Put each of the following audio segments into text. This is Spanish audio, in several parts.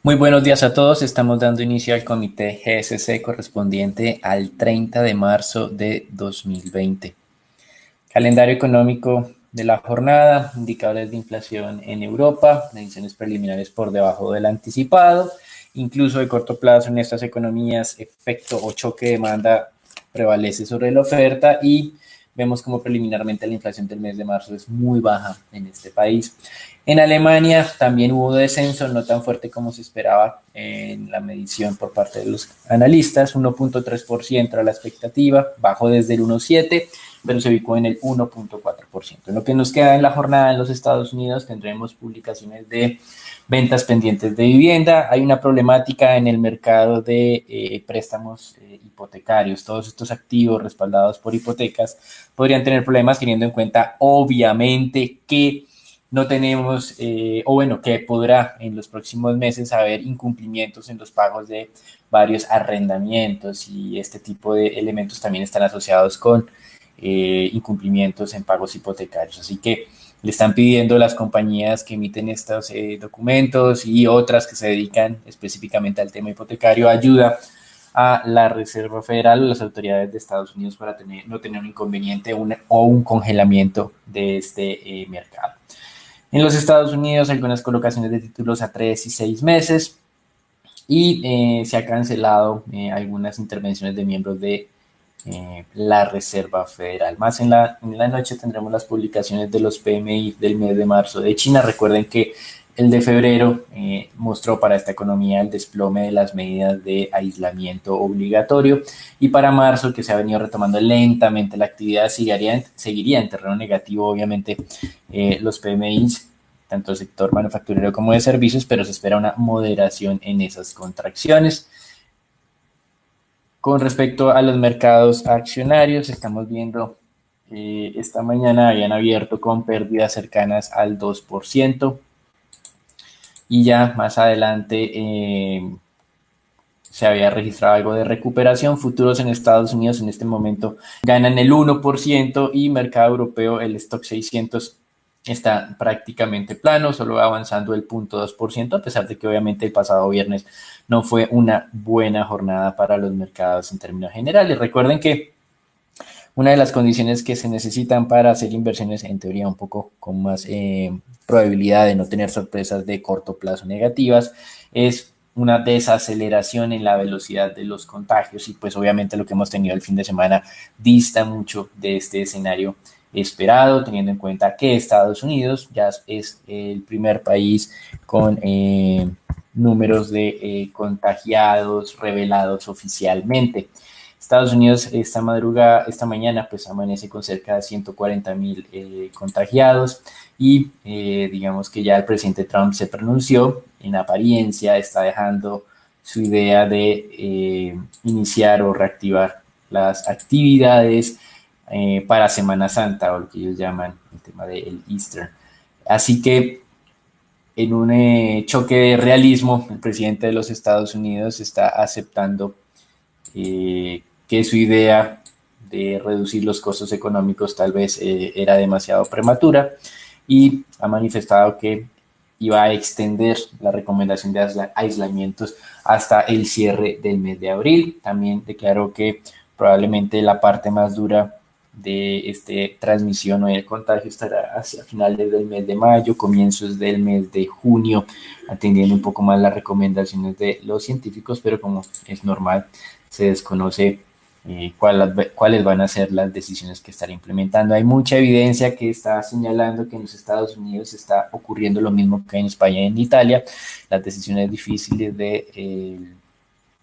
Muy buenos días a todos. Estamos dando inicio al comité GSC correspondiente al 30 de marzo de 2020. Calendario económico de la jornada, indicadores de inflación en Europa, mediciones preliminares por debajo del anticipado, incluso de corto plazo en estas economías, efecto o choque de demanda prevalece sobre la oferta y vemos como preliminarmente la inflación del mes de marzo es muy baja en este país. En Alemania también hubo descenso, no tan fuerte como se esperaba en la medición por parte de los analistas, 1.3% era la expectativa, bajó desde el 1.7%, pero se ubicó en el 1.4%. En lo que nos queda en la jornada en los Estados Unidos tendremos publicaciones de ventas pendientes de vivienda. Hay una problemática en el mercado de préstamos hipotecarios. Todos estos activos respaldados por hipotecas podrían tener problemas teniendo en cuenta, obviamente, que no tenemos, o bueno, que podrá en los próximos meses haber incumplimientos en los pagos de varios arrendamientos y este tipo de elementos también están asociados con incumplimientos en pagos hipotecarios. Así que le están pidiendo las compañías que emiten estos documentos y otras que se dedican específicamente al tema hipotecario ayuda a la Reserva Federal o las autoridades de Estados Unidos para no tener un inconveniente o un congelamiento de este mercado. En los Estados Unidos, algunas colocaciones de títulos a 3 y 6 meses y se ha cancelado algunas intervenciones de miembros de la Reserva Federal. Más en la noche tendremos las publicaciones de los PMI del mes de marzo de China. Recuerden que el de febrero mostró para esta economía el desplome de las medidas de aislamiento obligatorio y para marzo, que se ha venido retomando lentamente la actividad, seguiría en terreno negativo, obviamente, los PMIs, tanto el sector manufacturero como de servicios, pero se espera una moderación en esas contracciones. Con respecto a los mercados accionarios, estamos viendo esta mañana habían abierto con pérdidas cercanas al 2% y ya más adelante se había registrado algo de recuperación. Futuros en Estados Unidos en este momento ganan el 1% y mercado europeo, el stock 600 está prácticamente plano, solo avanzando el 0.2%, a pesar de que obviamente el pasado viernes no fue una buena jornada para los mercados en términos generales. Recuerden que una de las condiciones que se necesitan para hacer inversiones, en teoría un poco con más probabilidad de no tener sorpresas de corto plazo negativas, es una desaceleración en la velocidad de los contagios y pues obviamente lo que hemos tenido el fin de semana dista mucho de este escenario esperado, teniendo en cuenta que Estados Unidos ya es el primer país con números de contagiados revelados oficialmente. Estados Unidos esta mañana, pues amanece con cerca de 140,000 contagiados y digamos que ya el presidente Trump se pronunció, en apariencia está dejando su idea de iniciar o reactivar las actividades para Semana Santa o lo que ellos llaman el tema del Easter. Así que en un choque de realismo, el presidente de los Estados Unidos está aceptando que su idea de reducir los costos económicos tal vez era demasiado prematura y ha manifestado que iba a extender la recomendación de aislamientos hasta el cierre del mes de abril. También declaró que probablemente la parte más dura de esta transmisión o el contagio estará hacia finales del mes de mayo, comienzos del mes de junio, atendiendo un poco más las recomendaciones de los científicos, pero como es normal, se desconoce cuáles van a ser las decisiones que estará implementando. Hay mucha evidencia que está señalando que en los Estados Unidos está ocurriendo lo mismo que en España y en Italia, las decisiones difíciles de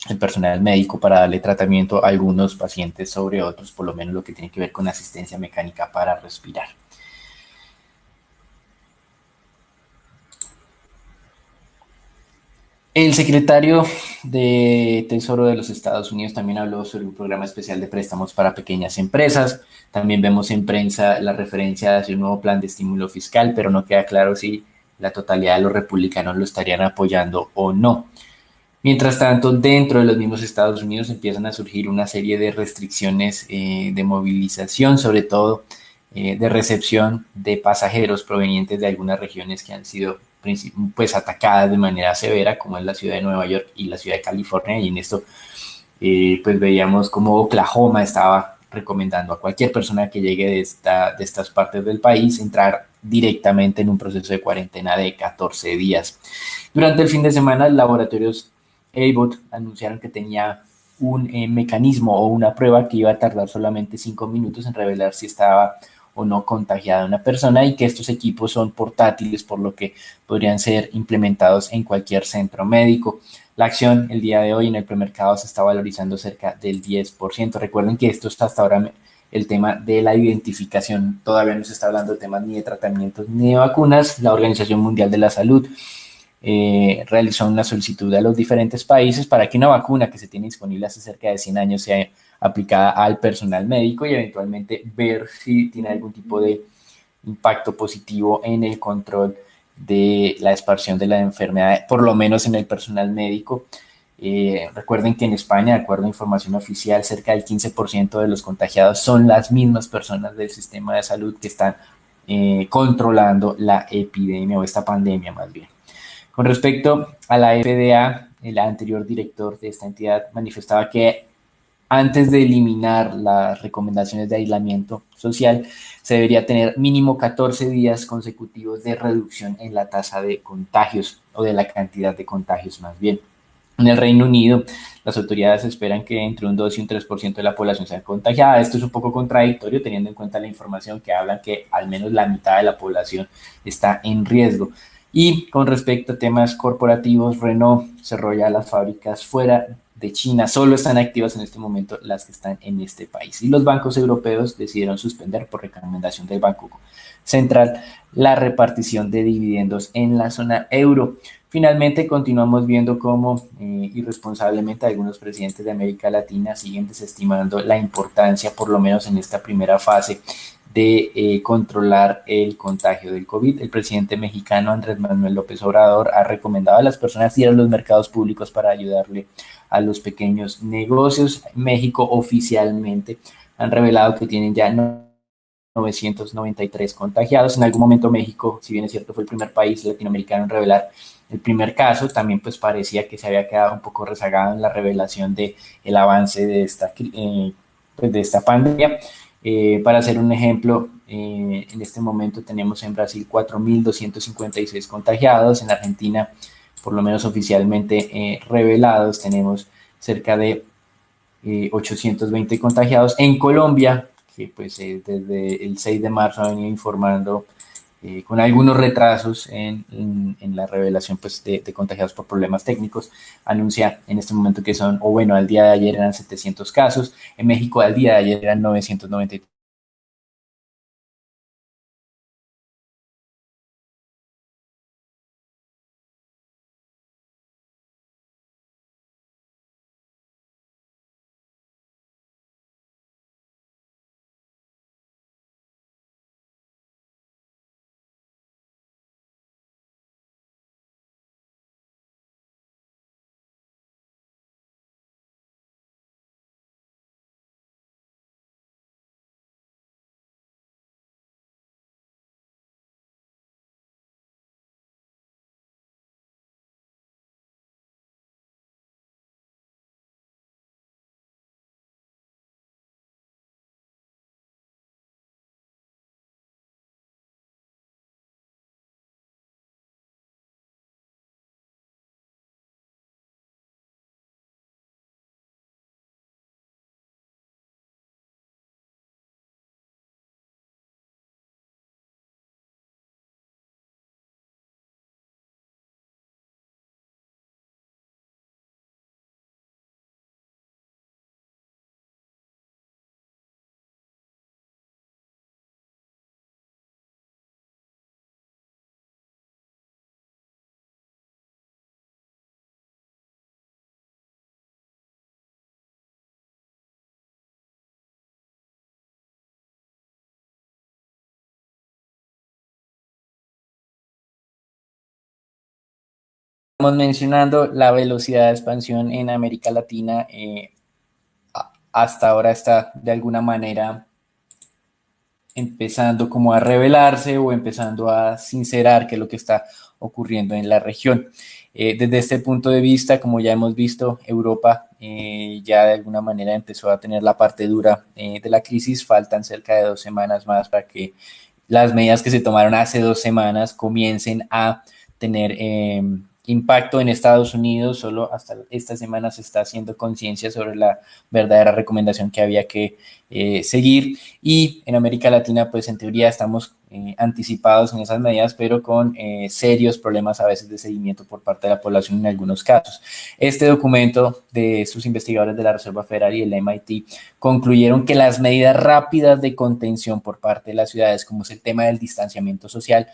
el personal médico para darle tratamiento a algunos pacientes sobre otros, por lo menos lo que tiene que ver con asistencia mecánica para respirar. El secretario de Tesoro de los Estados Unidos también habló sobre un programa especial de préstamos para pequeñas empresas. También vemos en prensa la referencia hacia un nuevo plan de estímulo fiscal, pero no queda claro si la totalidad de los republicanos lo estarían apoyando o no. Mientras tanto, dentro de los mismos Estados Unidos empiezan a surgir una serie de restricciones de movilización, sobre todo de recepción de pasajeros provenientes de algunas regiones que han sido pues atacadas de manera severa, como es la ciudad de Nueva York y la ciudad de California, y en esto pues veíamos como Oklahoma estaba recomendando a cualquier persona que llegue de estas partes del país entrar directamente en un proceso de cuarentena de 14 días. Durante el fin de semana, laboratorios Abbott anunciaron que tenía un mecanismo o una prueba que iba a tardar solamente 5 minutos en revelar si estaba o no contagiada una persona, y que estos equipos son portátiles, por lo que podrían ser implementados en cualquier centro médico. La acción el día de hoy en el premercado se está valorizando cerca del 10%. Recuerden que esto está hasta ahora el tema de la identificación. Todavía no se está hablando de temas ni de tratamientos ni de vacunas. La Organización Mundial de la Salud realizó una solicitud a los diferentes países para que una vacuna que se tiene disponible hace cerca de 100 años sea aplicada al personal médico, y eventualmente ver si tiene algún tipo de impacto positivo en el control de la expansión de la enfermedad, por lo menos en el personal médico. Recuerden que en España, de acuerdo a información oficial, cerca del 15% de los contagiados son las mismas personas del sistema de salud que están controlando la epidemia, o esta pandemia más bien. Con respecto a la FDA, el anterior director de esta entidad manifestaba que antes de eliminar las recomendaciones de aislamiento social, se debería tener mínimo 14 días consecutivos de reducción en la tasa de contagios, o de la cantidad de contagios más bien. En el Reino Unido, las autoridades esperan que entre un 2 y un 3% de la población sea contagiada. Esto es un poco contradictorio teniendo en cuenta la información que habla que al menos la mitad de la población está en riesgo. Y con respecto a temas corporativos, Renault cerró ya las fábricas fuera de China. Solo están activas en este momento las que están en este país. Y los bancos europeos decidieron suspender, por recomendación del Banco Central, la repartición de dividendos en la zona euro. Finalmente, continuamos viendo cómo irresponsablemente algunos presidentes de América Latina siguen desestimando la importancia, por lo menos en esta primera fase, de controlar el contagio del COVID. El presidente mexicano Andrés Manuel López Obrador ha recomendado a las personas ir a los mercados públicos para ayudarle a los pequeños negocios. México oficialmente han revelado que tienen ya 993 contagiados. En algún momento México, si bien es cierto, fue el primer país latinoamericano en revelar el primer caso, también pues parecía que se había quedado un poco rezagado en la revelación de el avance pues de esta pandemia. Para hacer un ejemplo, en este momento tenemos en Brasil 4.256 contagiados, en Argentina, por lo menos oficialmente revelados, tenemos cerca de 820 contagiados. En Colombia, que pues desde el 6 de marzo ha venido informando con algunos retrasos en la revelación pues, de contagiados por problemas técnicos, anuncia en este momento que son, o bueno, al día de ayer eran 700 casos, en México al día de ayer eran 993. Estamos mencionando la velocidad de expansión en América Latina. Hasta ahora está de alguna manera empezando como a revelarse o empezando a sincerar qué es lo que está ocurriendo en la región. Desde este punto de vista, como ya hemos visto, Europa ya de alguna manera empezó a tener la parte dura de la crisis. Faltan cerca de 2 semanas más para que las medidas que se tomaron hace 2 semanas comiencen a tener impacto en Estados Unidos. Solo hasta esta semana se está haciendo conciencia sobre la verdadera recomendación que había que seguir, y en América Latina pues en teoría estamos anticipados en esas medidas, pero con serios problemas a veces de seguimiento por parte de la población en algunos casos. Este documento de sus investigadores de la Reserva Federal y el MIT concluyeron que las medidas rápidas de contención por parte de las ciudades, como es el tema del distanciamiento social,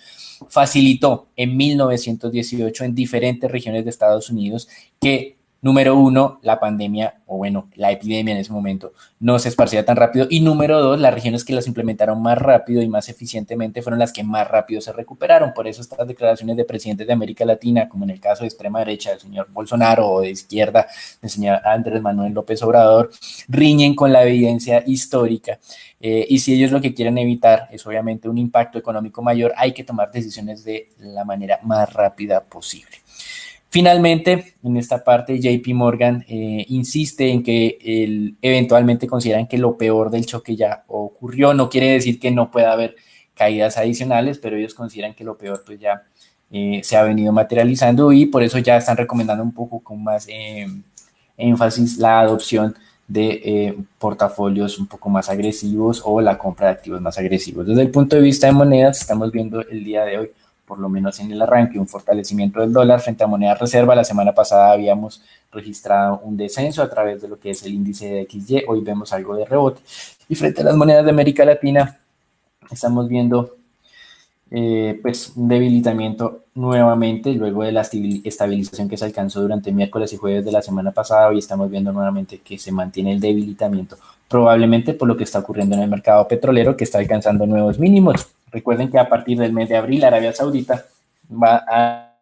facilitó en 1918 en diferentes regiones de Estados Unidos que, número uno, la pandemia, o bueno, la epidemia en ese momento, no se esparcía tan rápido, y número dos, las regiones que las implementaron más rápido y más eficientemente fueron las que más rápido se recuperaron. Por eso estas declaraciones de presidentes de América Latina, como en el caso de extrema derecha del señor Bolsonaro o de izquierda del señor Andrés Manuel López Obrador, riñen con la evidencia histórica. Y si ellos lo que quieren evitar es obviamente un impacto económico mayor, hay que tomar decisiones de la manera más rápida posible. Finalmente, en esta parte, JP Morgan insiste en que eventualmente consideran que lo peor del choque ya ocurrió. No quiere decir que no pueda haber caídas adicionales, pero ellos consideran que lo peor pues ya se ha venido materializando, y por eso ya están recomendando un poco con más énfasis la adopción de portafolios un poco más agresivos o la compra de activos más agresivos. Desde el punto de vista de monedas, estamos viendo el día de hoy, por lo menos en el arranque, un fortalecimiento del dólar frente a moneda reserva. La semana pasada habíamos registrado un descenso a través de lo que es el índice de XY, hoy vemos algo de rebote. Y frente a las monedas de América Latina, estamos viendo pues un debilitamiento nuevamente luego de la estabilización que se alcanzó durante miércoles y jueves de la semana pasada. Hoy estamos viendo nuevamente que se mantiene el debilitamiento, probablemente por lo que está ocurriendo en el mercado petrolero, que está alcanzando nuevos mínimos. Recuerden que a partir del mes de abril Arabia Saudita va a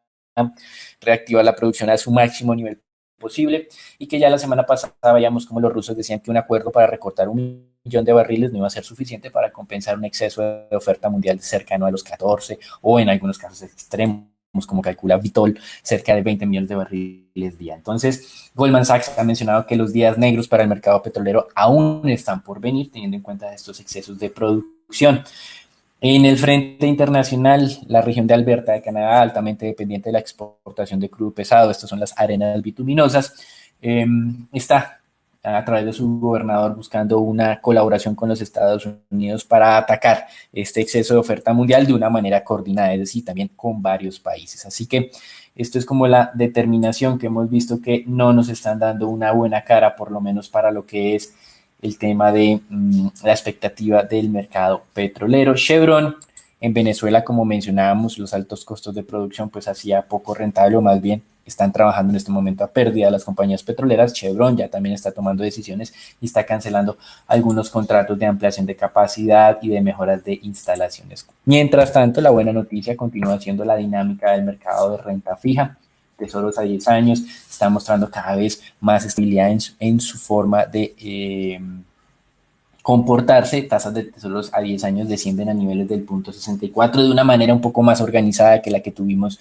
reactivar la producción a su máximo nivel posible, y que ya la semana pasada veíamos como los rusos decían que un acuerdo para recortar 1 millón de barriles no iba a ser suficiente para compensar un exceso de oferta mundial cercano a los 14, o en algunos casos extremos, como calcula Vitol, cerca de 20 millones de barriles día. Entonces, Goldman Sachs ha mencionado que los días negros para el mercado petrolero aún están por venir, teniendo en cuenta estos excesos de producción. En el frente internacional, la región de Alberta de Canadá, altamente dependiente de la exportación de crudo pesado, estas son las arenas bituminosas, está a través de su gobernador buscando una colaboración con los Estados Unidos para atacar este exceso de oferta mundial de una manera coordinada, es decir, también con varios países. Así que esto es como la determinación que hemos visto que no nos están dando una buena cara, por lo menos para lo que es el tema de la expectativa del mercado petrolero. Chevron en Venezuela, como mencionábamos, los altos costos de producción pues hacía poco rentable, o más bien están trabajando en este momento a pérdida las compañías petroleras. Chevron ya también está tomando decisiones y está cancelando algunos contratos de ampliación de capacidad y de mejoras de instalaciones. Mientras tanto, la buena noticia continúa siendo la dinámica del mercado de renta fija. Tesoros a 10 años está mostrando cada vez más estabilidad en su forma de comportarse. Tasas de tesoros a 10 años descienden a niveles del 0.64 de una manera un poco más organizada que la que tuvimos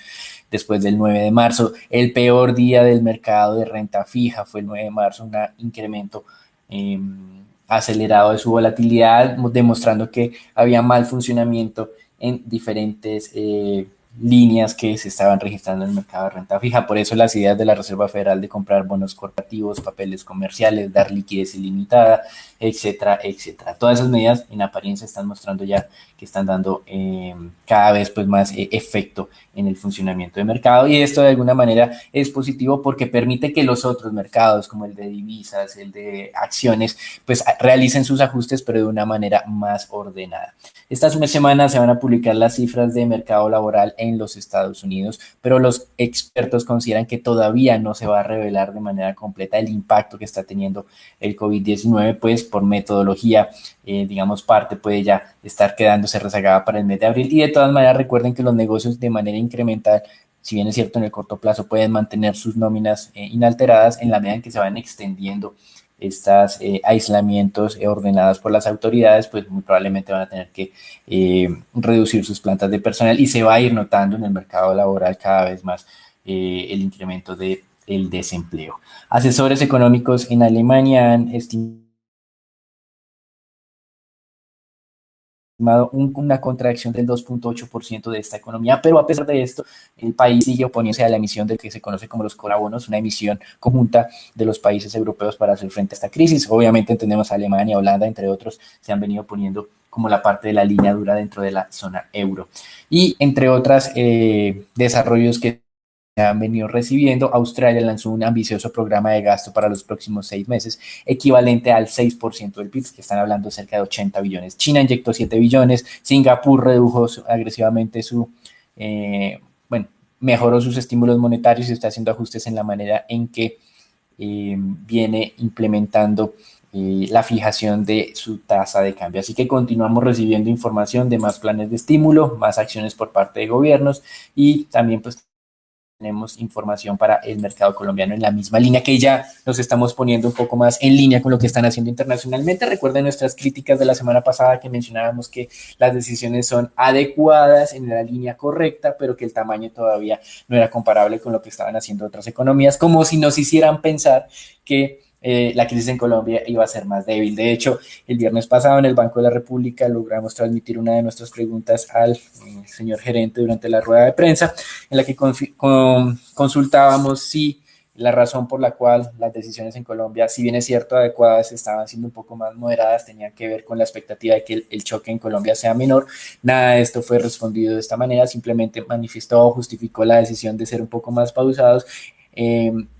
después del 9 de marzo. El peor día del mercado de renta fija fue el 9 de marzo, un incremento acelerado de su volatilidad, demostrando que había mal funcionamiento en diferentes líneas que se estaban registrando en el mercado de renta fija. Por eso las ideas de la Reserva Federal de comprar bonos corporativos, papeles comerciales, dar liquidez ilimitada, etcétera, etcétera. Todas esas medidas en apariencia están mostrando ya que están dando cada vez pues más efecto en el funcionamiento del mercado, y esto de alguna manera es positivo porque permite que los otros mercados, como el de divisas, el de acciones, pues realicen sus ajustes, pero de una manera más ordenada. Esta semana se van a publicar las cifras de mercado laboral en los Estados Unidos, pero los expertos consideran que todavía no se va a revelar de manera completa el impacto que está teniendo el COVID-19, pues por metodología, digamos, parte puede ya estar quedándose rezagada para el mes de abril, y de todas maneras recuerden que los negocios de manera incremental, si bien es cierto en el corto plazo, pueden mantener sus nóminas inalteradas en la medida en que se van extendiendo estos aislamientos ordenados por las autoridades, pues muy probablemente van a tener que reducir sus plantas de personal y se va a ir notando en el mercado laboral cada vez más el incremento del desempleo. Asesores económicos en Alemania han estimado una contracción del 2.8% de esta economía, pero a pesar de esto, el país sigue oponiéndose a la emisión del que se conoce como los colabonos, una emisión conjunta de los países europeos para hacer frente a esta crisis. Obviamente entendemos a Alemania, Holanda, entre otros, se han venido poniendo como la parte de la línea dura dentro de la zona euro. Y entre otras desarrollos que han venido recibiendo, Australia lanzó un ambicioso programa de gasto para los próximos 6 meses, equivalente al 6% del PIB, que están hablando de cerca de 80 billones. China inyectó 7 billones, Singapur redujo agresivamente bueno, mejoró sus estímulos monetarios y está haciendo ajustes en la manera en que viene implementando la fijación de su tasa de cambio. Así que continuamos recibiendo información de más planes de estímulo, más acciones por parte de gobiernos y también pues tenemos información para el mercado colombiano en la misma línea, que ya nos estamos poniendo un poco más en línea con lo que están haciendo internacionalmente. Recuerden nuestras críticas de la semana pasada que mencionábamos que las decisiones son adecuadas en la línea correcta, pero que el tamaño todavía no era comparable con lo que estaban haciendo otras economías, como si nos hicieran pensar que la crisis en Colombia iba a ser más débil. De hecho, el viernes pasado en el Banco de la República logramos transmitir una de nuestras preguntas al señor gerente durante la rueda de prensa, en la que consultábamos si la razón por la cual las decisiones en Colombia, si bien es cierto adecuadas, estaban siendo un poco más moderadas, tenían que ver con la expectativa de que el choque en Colombia sea menor. Nada de esto fue respondido de esta manera, simplemente manifestó o justificó la decisión de ser un poco más pausados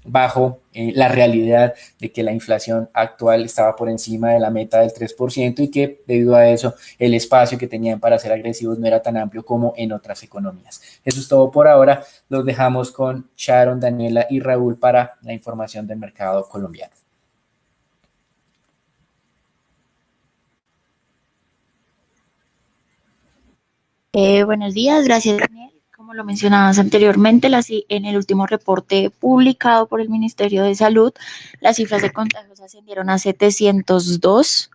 bajo la realidad de que la inflación actual estaba por encima de la meta del 3% y que debido a eso el espacio que tenían para ser agresivos no era tan amplio como en otras economías. Eso es todo por ahora. Los dejamos con Sharon, Daniela y Raúl para la información del mercado colombiano. Buenos días, gracias Daniel. Como lo mencionabas anteriormente, en el último reporte publicado por el Ministerio de Salud, las cifras de contagios ascendieron a 702,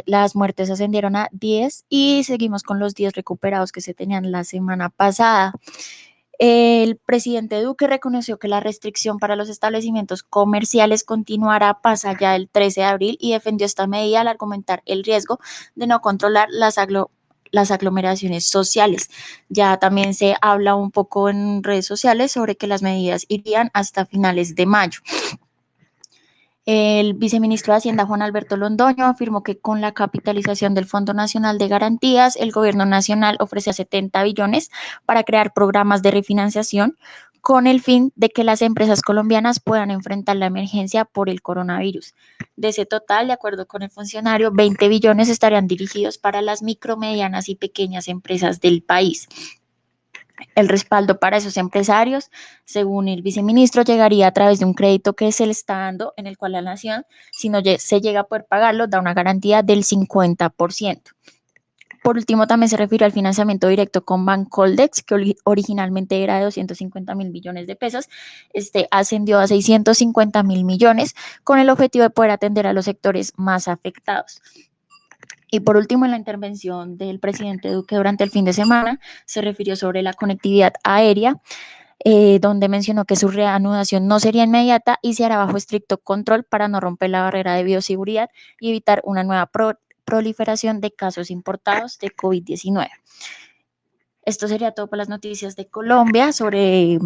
las muertes ascendieron a 10 y seguimos con los 10 recuperados que se tenían la semana pasada. El presidente Duque reconoció que la restricción para los establecimientos comerciales continuará pasa allá el 13 de abril y defendió esta medida al argumentar el riesgo de no controlar las aglomeraciones sociales. Ya también se habla un poco en redes sociales sobre que las medidas irían hasta finales de mayo. El viceministro de Hacienda, Juan Alberto Londoño, afirmó que con la capitalización del Fondo Nacional de Garantías, el gobierno nacional ofrece 70 billones para crear programas de refinanciación con el fin de que las empresas colombianas puedan enfrentar la emergencia por el coronavirus. De ese total, de acuerdo con el funcionario, 20 billones estarían dirigidos para las micro, medianas y pequeñas empresas del país. El respaldo para esos empresarios, según el viceministro, llegaría a través de un crédito que se le está dando, en el cual la nación, si no se llega a poder pagarlo, da una garantía del 50%. Por último, también se refirió al financiamiento directo con Bancoldex, que originalmente era de 250 mil millones de pesos. Este ascendió a 650 mil millones con el objetivo de poder atender a los sectores más afectados. Y por último, en la intervención del presidente Duque durante el fin de semana, se refirió sobre la conectividad aérea, donde mencionó que su reanudación no sería inmediata y se hará bajo estricto control para no romper la barrera de bioseguridad y evitar una nueva proliferación de casos importados de COVID-19. Esto sería todo por las noticias de Colombia sobre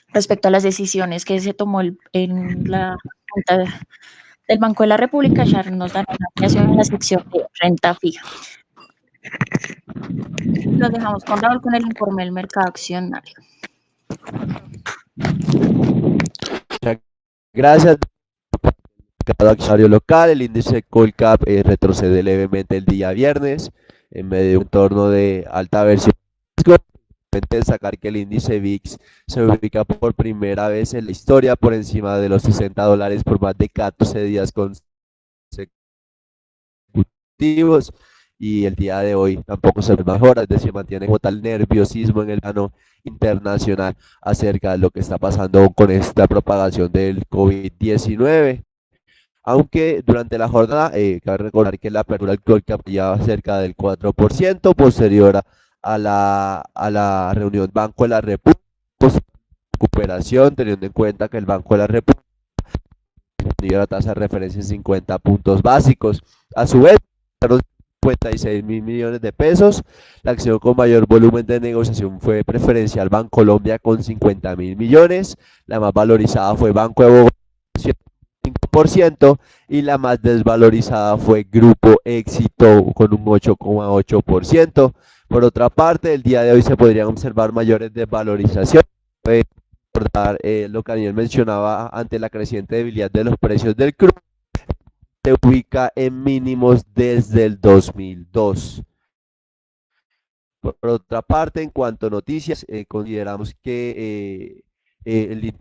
respecto a las decisiones que se tomó en la Junta del Banco de la República. Ya nos dan una ampliación en la sección de renta fija. Los dejamos con Raúl con el informe del mercado accionario. Gracias. Mercado accionario local, el índice Colcap retrocede levemente el día viernes en medio de un entorno de alta versión. Destacar que el índice VIX se ubica por primera vez en la historia por encima de los $60 por más de 14 días consecutivos, y el día de hoy tampoco se mejora, es decir, mantiene como tal nerviosismo en el plano internacional acerca de lo que está pasando con esta propagación del COVID-19. aunque durante la jornada, cabe recordar que la apertura del Colcap ya cerca del 4%, posterior a la reunión Banco de la República, recuperación, teniendo en cuenta que el Banco de la República dio la tasa de referencia en 50 puntos básicos. A su vez, 56.000 millones de pesos. La acción con mayor volumen de negociación fue Preferencial Bancolombia con 50.000 millones. La más valorizada fue Banco de Bogotá, 5%, y la más desvalorizada fue Grupo Éxito con un 8,8%. Por otra parte, el día de hoy se podrían observar mayores desvalorizaciones. Recordar lo que Daniel mencionaba ante la creciente debilidad de los precios del crudo, se ubica en mínimos desde el 2002. Por otra parte, en cuanto a noticias, consideramos que el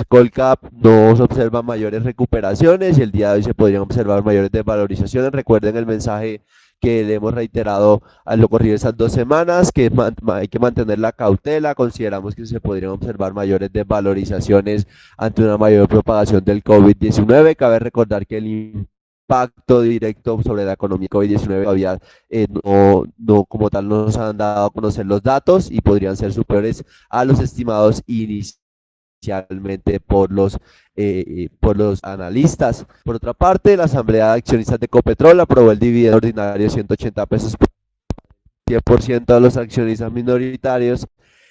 Colcap no se observan mayores recuperaciones y el día de hoy se podrían observar mayores desvalorizaciones. Recuerden el mensaje que le hemos reiterado a lo corrido estas 2 semanas, que hay que mantener la cautela. Consideramos que se podrían observar mayores desvalorizaciones ante una mayor propagación del COVID-19. Cabe recordar que el impacto directo sobre la economía COVID-19 todavía no como tal nos han dado a conocer los datos y podrían ser superiores a los estimados inicialmente por los analistas. Por otra parte, la Asamblea de Accionistas de Copetrol aprobó el dividendo ordinario de 180 pesos por 100% de los accionistas minoritarios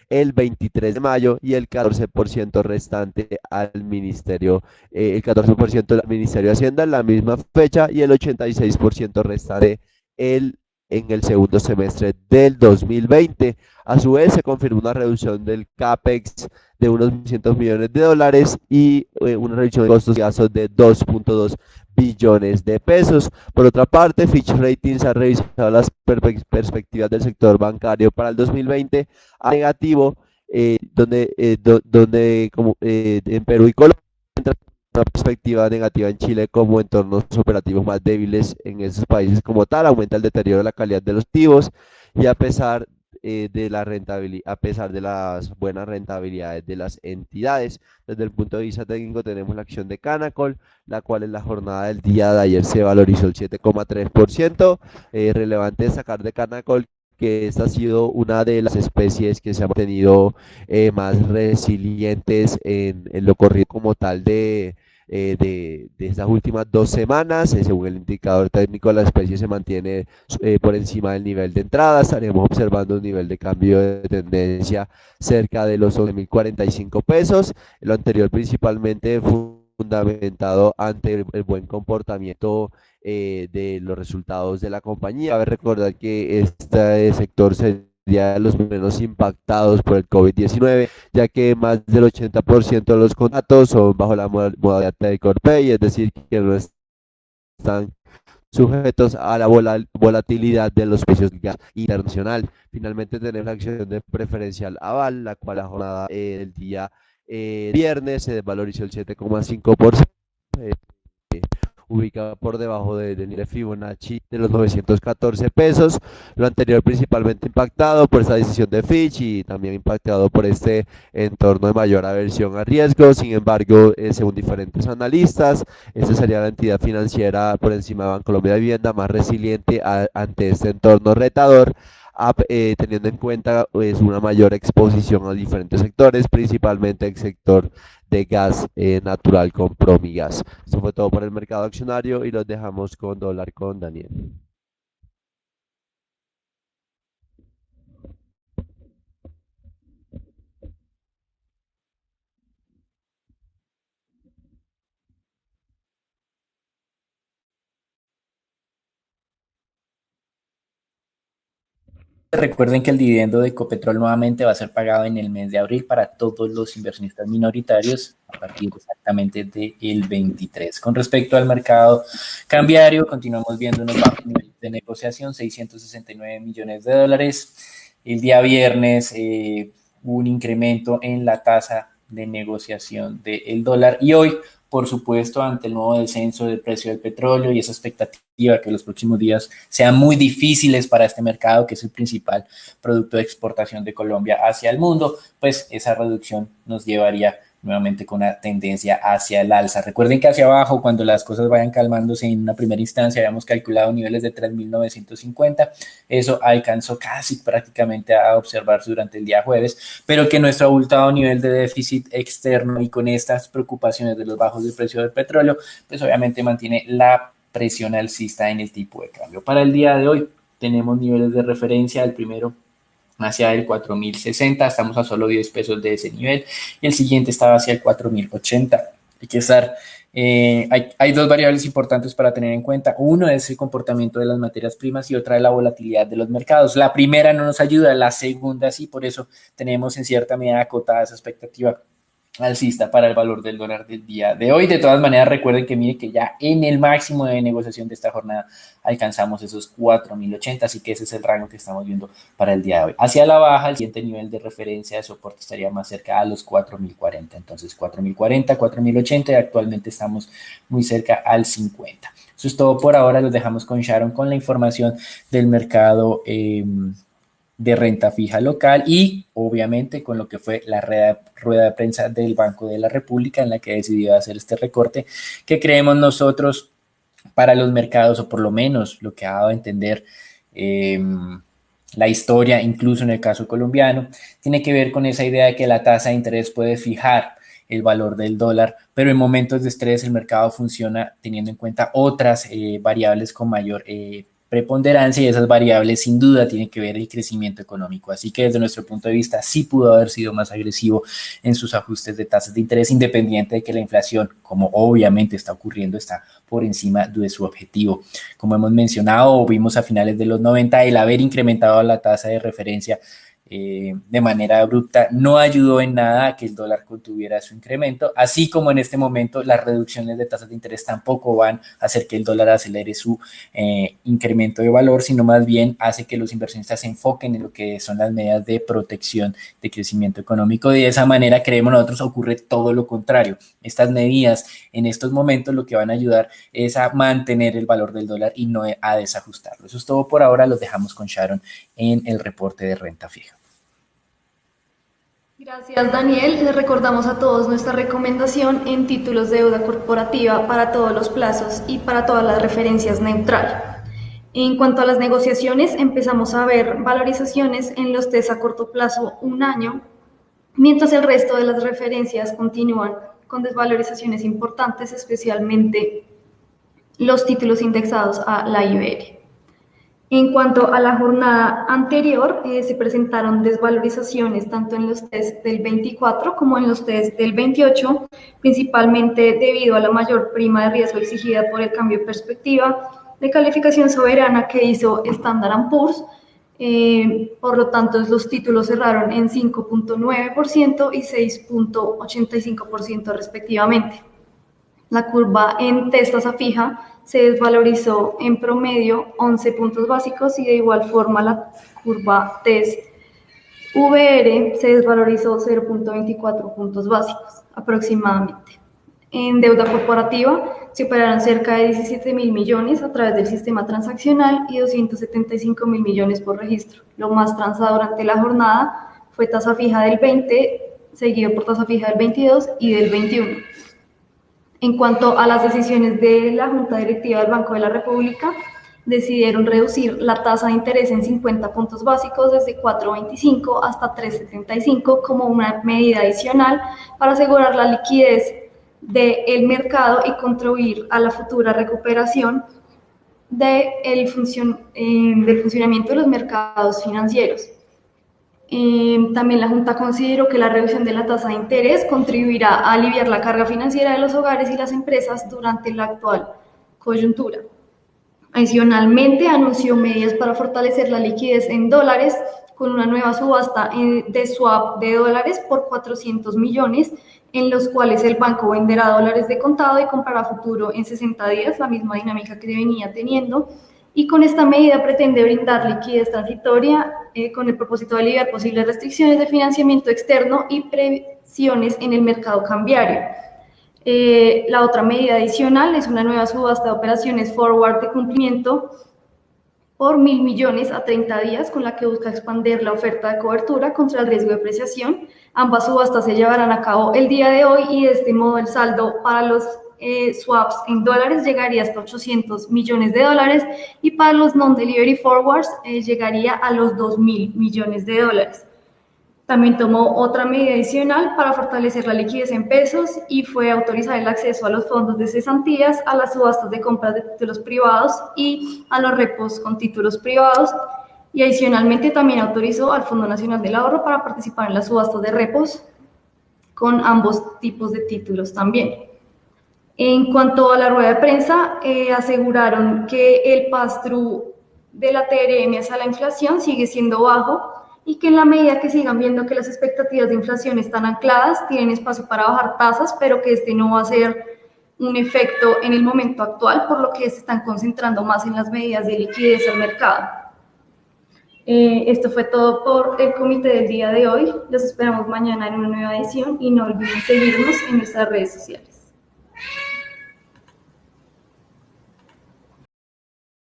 el 23 de mayo y el 14% restante al Ministerio, el 14% del Ministerio de Hacienda en la misma fecha y el 86% restante en el segundo semestre del 2020. A su vez, se confirmó una reducción del CAPEX de unos 200 millones de dólares y una reducción de costos y gastos de 2.2 billones de pesos. Por otra parte, Fitch Ratings ha revisado las perspectivas del sector bancario para el 2020 a negativo, donde como, en Perú y Colombia, una perspectiva negativa en Chile como entornos operativos más débiles en esos países como tal, aumenta el deterioro de la calidad de los activos y a pesar de las buenas rentabilidades de las entidades. Desde el punto de vista técnico tenemos la acción de Canacol, la cual en la jornada del día de ayer se valorizó el 7,3%. Relevante destacar de Canacol que esta ha sido una de las especies que se han mantenido más resilientes en lo corrido como tal de estas últimas 2 semanas. Según el indicador técnico, la especie se mantiene por encima del nivel de entrada. Estaremos observando un nivel de cambio de tendencia cerca de los 11.045 pesos. Lo anterior principalmente fundamentado ante el buen comportamiento de los resultados de la compañía. Cabe recordar que este sector sería de los menos impactados por el COVID-19, ya que más del 80% de los contratos son bajo la modalidad de Corpay, es decir, que no están sujetos a la volatilidad de los precios del gas internacional. Finalmente tenemos la acción de Preferencial Aval, la cual la jornada del día viernes se desvalorizó el 7,5%. Ubicada por debajo del nivel Fibonacci de los 914 pesos, lo anterior principalmente impactado por esta decisión de Fitch y también impactado por este entorno de mayor aversión a riesgo. Sin embargo, según diferentes analistas, esta sería la entidad financiera por encima de Bancolombia de Vivienda más resiliente ante este entorno retador, teniendo en cuenta una mayor exposición a diferentes sectores, principalmente el sector de gas natural con Promigas. Esto fue todo por el mercado accionario y los dejamos con dólar con Daniel. Recuerden que el dividendo de Ecopetrol nuevamente va a ser pagado en el mes de abril para todos los inversionistas minoritarios a partir exactamente del 23. Con respecto al mercado cambiario, continuamos viendo unos bajos niveles de negociación, 669 millones de dólares. El día viernes hubo un incremento en la tasa de negociación del dólar y hoy, por supuesto, ante el nuevo descenso del precio del petróleo y esa expectativa que los próximos días sean muy difíciles para este mercado, que es el principal producto de exportación de Colombia hacia el mundo, pues esa reducción nos llevaría nuevamente con una tendencia hacia el alza. Recuerden que hacia abajo, cuando las cosas vayan calmándose en una primera instancia, habíamos calculado niveles de 3.950, eso alcanzó casi prácticamente a observarse durante el día jueves, pero que nuestro abultado nivel de déficit externo y con estas preocupaciones de los bajos del precio del petróleo, pues obviamente mantiene la presión alcista en el tipo de cambio. Para el día de hoy tenemos niveles de referencia, el primero hacia el 4.060, estamos a solo 10 pesos de ese nivel, y el siguiente estaba hacia el 4.080. Hay que estar, hay dos variables importantes para tener en cuenta. Uno es el comportamiento de las materias primas y otra es la volatilidad de los mercados. La primera no nos ayuda, la segunda sí, por eso tenemos en cierta medida acotada esa expectativa alcista para el valor del dólar del día de hoy. De todas maneras, recuerden que mire que ya en el máximo de negociación de esta jornada alcanzamos esos 4.080, así que ese es el rango que estamos viendo para el día de hoy. Hacia la baja, el siguiente nivel de referencia de soporte estaría más cerca a los 4.040, entonces 4.040, 4.080 y actualmente estamos muy cerca al 50. Eso es todo por ahora, los dejamos con Sharon con la información del mercado de renta fija local y obviamente con lo que fue la rueda de prensa del Banco de la República en la que decidió hacer este recorte que creemos nosotros para los mercados, o por lo menos lo que ha dado a entender la historia, incluso en el caso colombiano, tiene que ver con esa idea de que la tasa de interés puede fijar el valor del dólar, pero en momentos de estrés el mercado funciona teniendo en cuenta otras variables con mayor preponderancia, y esas variables sin duda tienen que ver el crecimiento económico. Así que desde nuestro punto de vista sí pudo haber sido más agresivo en sus ajustes de tasas de interés, independiente de que la inflación, como obviamente está ocurriendo, está por encima de su objetivo. Como hemos mencionado, vimos a finales de los 90 el haber incrementado la tasa de referencia de manera abrupta no ayudó en nada a que el dólar contuviera su incremento, así como en este momento las reducciones de tasas de interés tampoco van a hacer que el dólar acelere su incremento de valor, sino más bien hace que los inversionistas se enfoquen en lo que son las medidas de protección de crecimiento económico. De esa manera, creemos nosotros, ocurre todo lo contrario. Estas medidas en estos momentos lo que van a ayudar es a mantener el valor del dólar y no a desajustarlo. Eso es todo por ahora, los dejamos con Sharon en el reporte de renta fija. Gracias, Daniel. Les recordamos a todos nuestra recomendación en títulos de deuda corporativa para todos los plazos y para todas las referencias neutral. En cuanto a las negociaciones, empezamos a ver valorizaciones en los TES a corto plazo 1 año, mientras el resto de las referencias continúan con desvalorizaciones importantes, especialmente los títulos indexados a la IBR. En cuanto a la jornada anterior, se presentaron desvalorizaciones tanto en los test del 24 como en los test del 28, principalmente debido a la mayor prima de riesgo exigida por el cambio de perspectiva de calificación soberana que hizo Standard & Poor's. Por lo tanto, los títulos cerraron en 5.9% y 6.85% respectivamente. La curva en tasa fija se desvalorizó en promedio 11 puntos básicos y de igual forma la curva TES VR se desvalorizó 0.24 puntos básicos aproximadamente. En deuda corporativa se operaron cerca de 17.000 millones a través del sistema transaccional y 275.000 millones por registro. Lo más transado durante la jornada fue tasa fija del 20, seguido por tasa fija del 22 y del 21. En cuanto a las decisiones de la Junta Directiva del Banco de la República, decidieron reducir la tasa de interés en 50 puntos básicos desde 4.25 hasta 3.75 como una medida adicional para asegurar la liquidez del mercado y contribuir a la futura recuperación del funcionamiento de los mercados financieros. También la Junta consideró que la reducción de la tasa de interés contribuirá a aliviar la carga financiera de los hogares y las empresas durante la actual coyuntura. Adicionalmente, anunció medidas para fortalecer la liquidez en dólares con una nueva subasta de swap de dólares por 400 millones, en los cuales el banco venderá dólares de contado y comprará futuro en 60 días, la misma dinámica que venía teniendo. Y con esta medida pretende brindar liquidez transitoria con el propósito de aliviar posibles restricciones de financiamiento externo y presiones en el mercado cambiario. La otra medida adicional es una nueva subasta de operaciones forward de cumplimiento por 1.000 millones a 30 días, con la que busca expandir la oferta de cobertura contra el riesgo de depreciación, Ambas subastas se llevarán a cabo el día de hoy y de este modo el saldo para los swaps en dólares llegaría hasta 800 millones de dólares y para los non-delivery forwards llegaría a los 2.000 millones de dólares. También tomó otra medida adicional para fortalecer la liquidez en pesos y fue autorizar el acceso a los fondos de cesantías, a las subastas de compras de títulos privados y a los repos con títulos privados. Y adicionalmente también autorizó al Fondo Nacional del Ahorro para participar en las subastas de repos con ambos tipos de títulos también. En cuanto a la rueda de prensa, aseguraron que el pass-through de la TRM hacia la inflación sigue siendo bajo y que en la medida que sigan viendo que las expectativas de inflación están ancladas, tienen espacio para bajar tasas, pero que este no va a ser un efecto en el momento actual, por lo que se están concentrando más en las medidas de liquidez al mercado. Esto fue todo por el comité del día de hoy. Los esperamos mañana en una nueva edición y no olviden seguirnos en nuestras redes sociales.